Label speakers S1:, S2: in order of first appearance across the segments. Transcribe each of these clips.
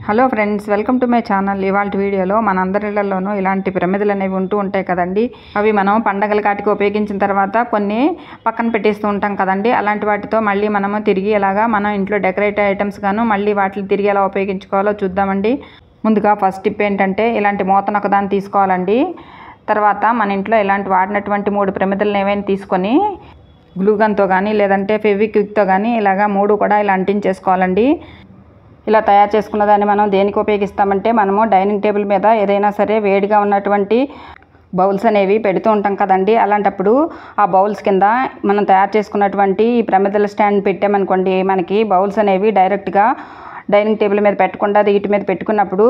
S1: Hello friends, welcome to my channel. ఇవాళ వీడియోలో మనందరిళ్లలోనూ ఇలాంటి ప్రమిదలు అనేవి ఉంటూ ఉంటాయి కదండి. అవి మనం పండగల కాటికి ఉపయోగించిన తర్వాత కొన్ని పక్కన పెట్టేస్తూ ఉంటాం కదండి. అలాంటి వాటితో మళ్ళీ మనము తిరిగి ఇలాగా మనం ఇంట్లో డెకరేటివ్ ఐటమ్స్ గాను మళ్ళీ వాటిని తిరిగి ఎలా ఉపయోగించుకోవాలో చూద్దామండి. ముందుగా ఫస్ట్ టిప్ ఏంటంటే ఇలాంటి మూతను ఒకదాన్ని తీసుకోవాలండి. తర్వాత మన ఇంట్లో ఇలాంటి వాడినటువంటి 3 ప్రమిదలను ఏవైనా తీసుకొని గ్లూగన్తో కానీ లేదంటే ఫెవిక్విక్తో కానీ ఇలాగా 3 కూడా ఇలా అంటించేసుకోవాలండి. ఇలా తయారు చేసుకున్న దాన్ని మనం దేనికి ఉపయోగిస్తామంటే మనము డైనింగ్ టేబుల్ మీద ఏదైనా సరే వేడిగా ఉన్నటువంటి బౌల్స్ అనేవి పెడుతూ ఉంటాం కదండి. అలాంటప్పుడు ఆ బౌల్స్ కింద మనం తయారు చేసుకున్నటువంటి ఈ ప్రమిదల స్టాండ్ పెట్టామనుకోండి, మనకి బౌల్స్ అనేవి డైరెక్ట్గా డైనింగ్ టేబుల్ మీద పెట్టకుండా వీటి మీద పెట్టుకున్నప్పుడు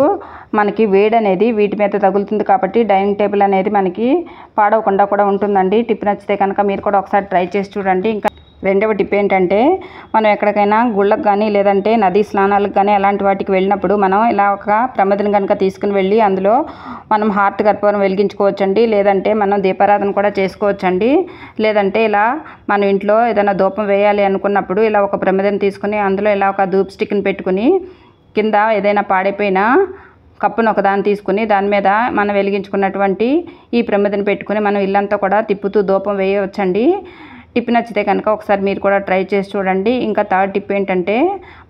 S1: మనకి వేడి అనేది వీటి మీద తగులుతుంది. కాబట్టి డైనింగ్ టేబుల్ అనేది మనకి పాడవకుండా కూడా ఉంటుందండి. టిప్ నచ్చితే కనుక మీరు కూడా ఒకసారి ట్రై చేసి చూడండి. ఇంకా రెండవ టిప్ ఏంటంటే మనం ఎక్కడికైనా గుళ్ళకు కానీ లేదంటే నదీ స్నానాలకు కానీ అలాంటి వాటికి వెళ్ళినప్పుడు మనం ఇలా ఒక ప్రమిదను కనుక తీసుకుని వెళ్ళి అందులో మనం హార్ట్ కర్పూరం వెలిగించుకోవచ్చండి. లేదంటే మనం దీపారాధన కూడా చేసుకోవచ్చండి. లేదంటే ఇలా మనం ఇంట్లో ఏదైనా ధూపం వేయాలి అనుకున్నప్పుడు ఇలా ఒక ప్రమిదను తీసుకుని అందులో ఇలా ఒక ధూప్ స్టిక్ని పెట్టుకుని కింద ఏదైనా పాడైపోయిన కప్పును ఒకదాన్ని తీసుకుని దాని మీద మనం వెలిగించుకున్నటువంటి ఈ ప్రమిదను పెట్టుకుని మనం ఇల్లంతా కూడా తిప్పుతూ ధూపం వేయవచ్చండి. టిప్ నచ్చితే కనుక ఒకసారి మీరు కూడా ట్రై చేసి చూడండి. ఇంకా థర్డ్ టిప్ ఏంటంటే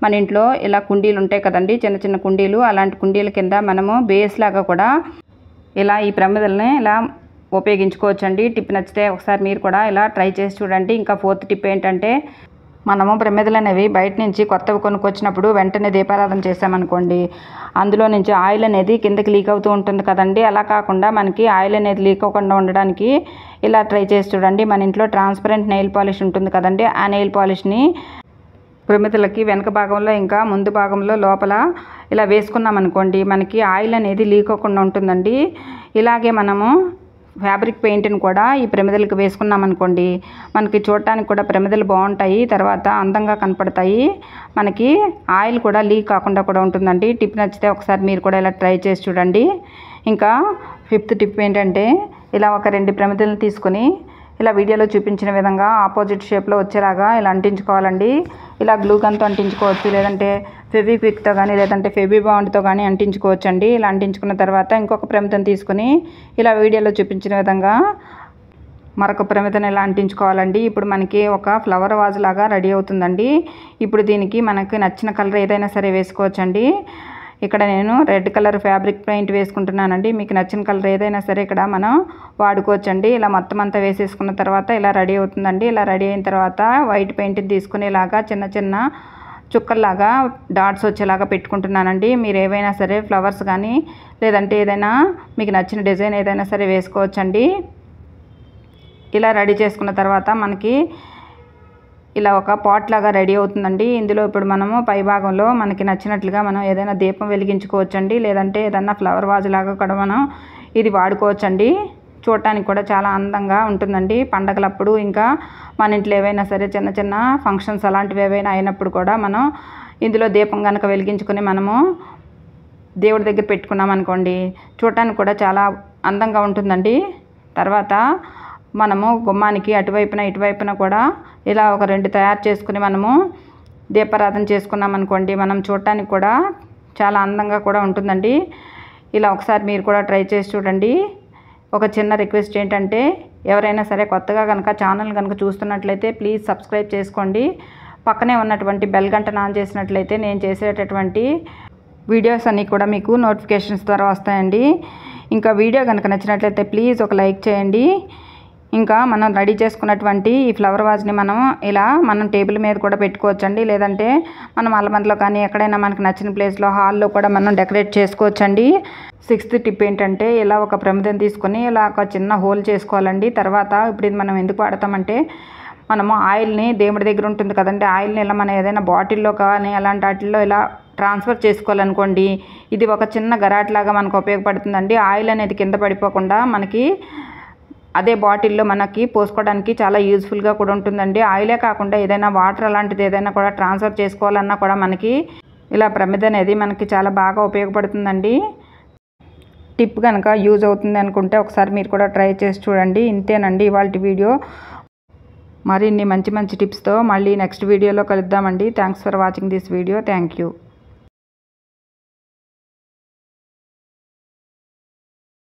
S1: మన ఇంట్లో ఇలా కుండీలు ఉంటాయి కదండి, చిన్న చిన్న కుండీలు. అలాంటి కుండీల కింద మనము బేస్ లాగా కూడా ఇలా ఈ ప్రమిదల్ని ఇలా ఉపయోగించుకోవచ్చండి. టిప్ నచ్చితే ఒకసారి మీరు కూడా ఇలా ట్రై చేసి చూడండి. ఇంకా ఫోర్త్ టిప్ ఏంటంటే మనము ప్రమిదలు అనేవి బయట నుంచి కొత్తవి కొనుక్కొచ్చినప్పుడు వెంటనే దీపారాధన చేసామనుకోండి, అందులో నుంచి ఆయిల్ అనేది కిందకి లీక్ అవుతూ ఉంటుంది కదండి. అలా కాకుండా మనకి ఆయిల్ అనేది లీక్ అవ్వకుండా ఉండడానికి ఇలా ట్రై చేసి చూడండి. మన ఇంట్లో ట్రాన్స్పరెంట్ నెయిల్ పాలిష్ ఉంటుంది కదండి, ఆ నెయిల్ పాలిష్ని ప్రమిదలకి వెనక భాగంలో ఇంకా ముందు భాగంలో లోపల ఇలా వేసుకున్నామనుకోండి, మనకి ఆయిల్ అనేది లీక్ అవ్వకుండా ఉంటుందండి. ఇలాగే మనము ఫ్యాబ్రిక్ పెయింట్ని కూడా ఈ ప్రమిదలకు వేసుకున్నామనుకోండి, మనకి చూడటానికి కూడా ప్రమిదలు బాగుంటాయి, తర్వాత అందంగా కనపడతాయి, మనకి ఆయిల్ కూడా లీక్ కాకుండా కూడా ఉంటుందండి. టిప్ నచ్చితే ఒకసారి మీరు కూడా ఇలా ట్రై చేసి చూడండి. ఇంకా ఫిఫ్త్ టిప్ ఏంటంటే ఇలా ఒక 2 ప్రమిదలను తీసుకొని ఇలా వీడియోలో చూపించిన విధంగా ఆపోజిట్ షేప్లో వచ్చేలాగా ఇలా అంటించుకోవాలండి. ఇలా గ్లూ గన్తో అంటించుకోవచ్చు, లేదంటే ఫెవిక్విక్తో కానీ లేదంటే ఫెబీ బాండ్తో కానీ అంటించుకోవచ్చండి. ఇలా అంటించుకున్న తర్వాత ఇంకొక ప్రమిదను తీసుకుని ఇలా వీడియోలో చూపించిన విధంగా మరొక ప్రమిదను ఇలా అంటించుకోవాలండి. ఇప్పుడు మనకి ఒక ఫ్లవర్ వాజ్ లాగా రెడీ అవుతుందండి. ఇప్పుడు దీనికి మనకి నచ్చిన కలర్ ఏదైనా సరే వేసుకోవచ్చండి. ఇక్కడ నేను రెడ్ కలర్ ఫ్యాబ్రిక్ పెయింట్ వేసుకుంటున్నానండి. మీకు నచ్చిన కలర్ ఏదైనా సరే ఇక్కడ మనం వాడుకోవచ్చండి. ఇలా మొత్తం అంతా వేసేసుకున్న తర్వాత ఇలా రెడీ అవుతుందండి. ఇలా రెడీ అయిన తర్వాత వైట్ పెయింట్ని తీసుకుని ఇలాగా చిన్న చిన్న చుక్కల్లాగా డాట్స్ వచ్చేలాగా పెట్టుకుంటున్నానండి. మీరు ఏవైనా సరే ఫ్లవర్స్ కానీ లేదంటే ఏదైనా మీకు నచ్చిన డిజైన్ ఏదైనా సరే వేసుకోవచ్చండి. ఇలా రెడీ చేసుకున్న తర్వాత మనకి ఇలా ఒక పాట్ లాగా రెడీ అవుతుందండి. ఇందులో ఇప్పుడు మనము పై భాగంలో మనకి నచ్చినట్లుగా మనం ఏదైనా దీపం వెలిగించుకోవచ్చండి. లేదంటే ఏదైనా ఫ్లవర్ వాజ్ లాగా కూడా మనం ఇది వాడుకోవచ్చండి. చూడటానికి కూడా చాలా అందంగా ఉంటుందండి పండగలప్పుడు. ఇంకా మన ఇంట్లో ఏవైనా సరే చిన్న చిన్న ఫంక్షన్స్ అలాంటివి ఏవైనా అయినప్పుడు కూడా మనం ఇందులో దీపం కనుక వెలిగించుకొని మనము దేవుడి దగ్గర పెట్టుకున్నాం అనుకోండి, చూడటానికి కూడా చాలా అందంగా ఉంటుందండి. తర్వాత మనము గుమ్మానికి అటువైపున ఇటువైపున కూడా ఇలా ఒక 2 తయారు చేసుకుని మనము దీపారాధన చేసుకున్నాం అనుకోండి, మనం చూడటానికి కూడా చాలా అందంగా కూడా ఉంటుందండి. ఇలా ఒకసారి మీరు కూడా ట్రై చేసి చూడండి. ఒక చిన్న రిక్వెస్ట్ ఏంటంటే ఎవరైనా సరే కొత్తగా కనుక ఛానల్ కనుక చూస్తున్నట్లయితే ప్లీజ్ సబ్స్క్రైబ్ చేసుకోండి. పక్కనే ఉన్నటువంటి బెల్ గంటను ఆన్ చేసినట్లయితే నేను చేసేటటువంటి వీడియోస్ అన్నీ కూడా మీకు నోటిఫికేషన్స్ ద్వారా వస్తాయండి. ఇంకా వీడియో కనుక నచ్చినట్లయితే ప్లీజ్ ఒక లైక్ చేయండి. ఇంకా మనం రెడీ చేసుకున్నటువంటి ఈ ఫ్లవర్ వాజ్ని మనం టేబుల్ మీద కూడా పెట్టుకోవచ్చండి. లేదంటే మనం అల్లమందలో కానీ ఎక్కడైనా మనకు నచ్చిన ప్లేస్లో హాల్లో కూడా మనం డెకరేట్ చేసుకోవచ్చండి. 6th టిప్ ఏంటంటే ఇలా ఒక ప్రమిదను తీసుకొని ఇలా ఒక చిన్న హోల్ చేసుకోవాలండి. తర్వాత ఇప్పుడు ఇది మనం ఎందుకు వాడతామంటే మనము ఆయిల్ని దేవుడి దగ్గర ఉంటుంది కదండి, ఆయిల్ని ఇలా మనం ఏదైనా బాటిల్లో కానీ అలాంటి వాటిల్లో ఇలా ట్రాన్స్ఫర్ చేసుకోవాలనుకోండి, ఇది ఒక చిన్న గరాట్లాగా మనకు ఉపయోగపడుతుందండి. ఆయిల్ అనేది కింద పడిపోకుండా మనకి అదే బాటిల్లో మనకి పోసుకోవడానికి చాలా యూజ్ఫుల్గా కూడా ఉంటుందండి. ఆయిలే కాకుండా ఏదైనా వాటర్ అలాంటిది ఏదైనా కూడా ట్రాన్స్ఫర్ చేసుకోవాలన్నా కూడా మనకి ఇలా ప్రమిద అనేది మనకి చాలా బాగా ఉపయోగపడుతుందండి. టిప్ కనుక యూజ్ అవుతుంది అనుకుంటే ఒకసారి మీరు కూడా ట్రై చేసి చూడండి. ఇంతేనండి ఇవాళ వీడియో. మరిన్ని మంచి మంచి టిప్స్తో మళ్ళీ నెక్స్ట్ వీడియోలో కలుద్దామండి. Thanks for watching this video. Thank you.